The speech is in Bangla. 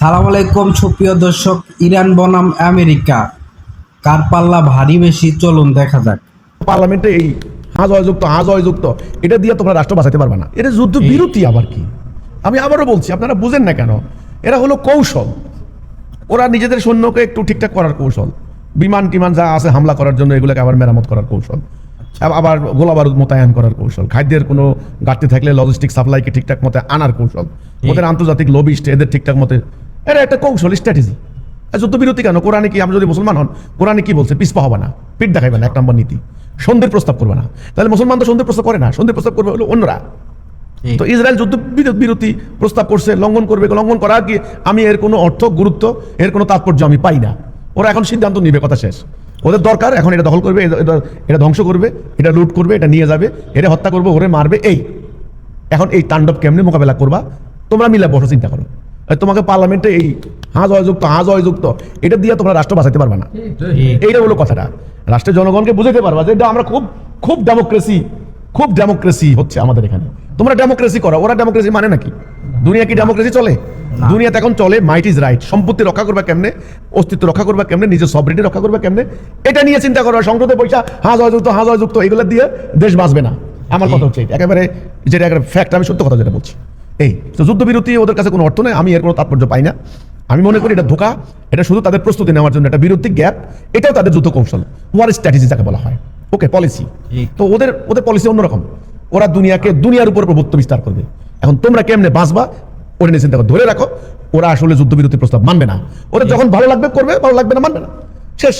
সালাম আলাইকুম সুপ্রিয় দর্শক। ইরান বনাম আমেরিকা, কার পাল্লা ভারী বেশি, চলুন দেখা যাক। পার্লামেন্টে এই হাজ অযুক্ত এটা দিয়ে তোমরা রাষ্ট্র বাঁচাতে পারবে না। এটা যুদ্ধ বিরতি আবার কি? আমি আবারও বলছি, আপনারা বুঝেন না কেন? এরা হলো কৌশল। ওরা নিজেদের সৈন্যকে একটু ঠিকঠাক করার কৌশল, বিমান টিমান যা আছে হামলা করার জন্য এগুলোকে আবার মেরামত করার কৌশল, আবার গোলা বারুদ মোতায়েন করার কৌশল, খাদ্যের কোনো ঘাটতি থাকলে লজিস্টিক সাপ্লাইকে ঠিকঠাক মতো আনার কৌশল, ওদের আন্তর্জাতিক লবিস্ট এদের ঠিকঠাক মতো, এটা একটা কৌশল, স্ট্র্যাটেজি। যুদ্ধবিরতি কেন? কোরআনে কি, আমরা যদি মুসলমান হন, কোরআনে কি বলছে? পিছপা হবে না, পিঠ দেখাইবে না, 1 নম্বর নীতি। সন্ধির প্রস্তাব করবে না। তাহলে মুসলমান তো সন্ধির প্রস্তাব করে না, সন্ধির প্রস্তাব করবে হলো অন্যরা। তো ইসরায়েল যুদ্ধ বিরতি প্রস্তাব করছে, লঙ্ঘন করবে। লঙ্ঘন করা কি? আমি এর কোনো অর্থ, গুরুত্ব, এর কোনো তাৎপর্য আমি পাই না। ওরা এখন সিদ্ধান্ত নিবে, কথা শেষ। ওদের দরকার এখন এটা দখল করবে, এটা ধ্বংস করবে, এটা লুট করবে, এটা নিয়ে যাবে, এটা হত্যা করবে, ওরে মারবে। এই এখন এই তাণ্ডব কেমনে মোকাবেলা করবা? তোমরা মিলে বসো, চিন্তা করো। তোমাকে পার্লামেন্টে এই হাজ অযুক্ত এটা দিয়ে তোমরা রাষ্ট্র বাঁচাতে পারবে না। এইটা হলো কথাটা। রাষ্ট্রের জনগণকে বুঝাতে পারবা যে এটা আমরা খুব ডেমোক্রেসি হচ্ছে আমাদের এখানে। তোমরা ডেমোক্রেসি করো, ওরা ডেমোক্রেসি মানে নাকি? দুনিয়া কি ডেমোক্রেসি চলে? দুনিয়াতে এখন চলে মাইট ইজ রাইট। সম্পত্তি রক্ষা করবা কেমনে, অস্তিত্ব রক্ষা করবা কেমনে, নিজের সবরিটি রক্ষা করবা কেমনে, এটা নিয়ে চিন্তা করো। সংসদে পয়সা হাজ অযুক্ত এগুলো দিয়ে দেশ বাঁচবে না। আমার কথা হচ্ছে একেবারে, যেটা একটা ফ্যাক্ট, আমি সত্য কথা যেটা বলছি। এই তো যুদ্ধবিরতি ওদের কাছে কোনো অর্থ নেই, আমি এর কোনো তাৎপর্য পাই না। আমি মনে করি এটা ধোঁকা, এটা শুধু তাদের প্রস্তুতি নেওয়ার জন্য একটা বিরতি গ্যাপ। এটাও তাদের যুদ্ধ কৌশল, ওয়ার স্ট্র্যাটেজি যাকে বলা হয়। ওকে, পলিসি। তো ওদের পলিসি অন্যরকম। ওরা দুনিয়ার উপর প্রভুত্ব বিস্তার করবে। এখন তোমরা কেমনে বাঁচবা ওটা নিয়ে চিন্তা করো। ধরে রাখো, ওরা আসলে যুদ্ধবিরতি প্রস্তাব মানবে না। ওরা যখন ভালো লাগবে করবে, ভালো লাগবে না মানবে না, শেষ।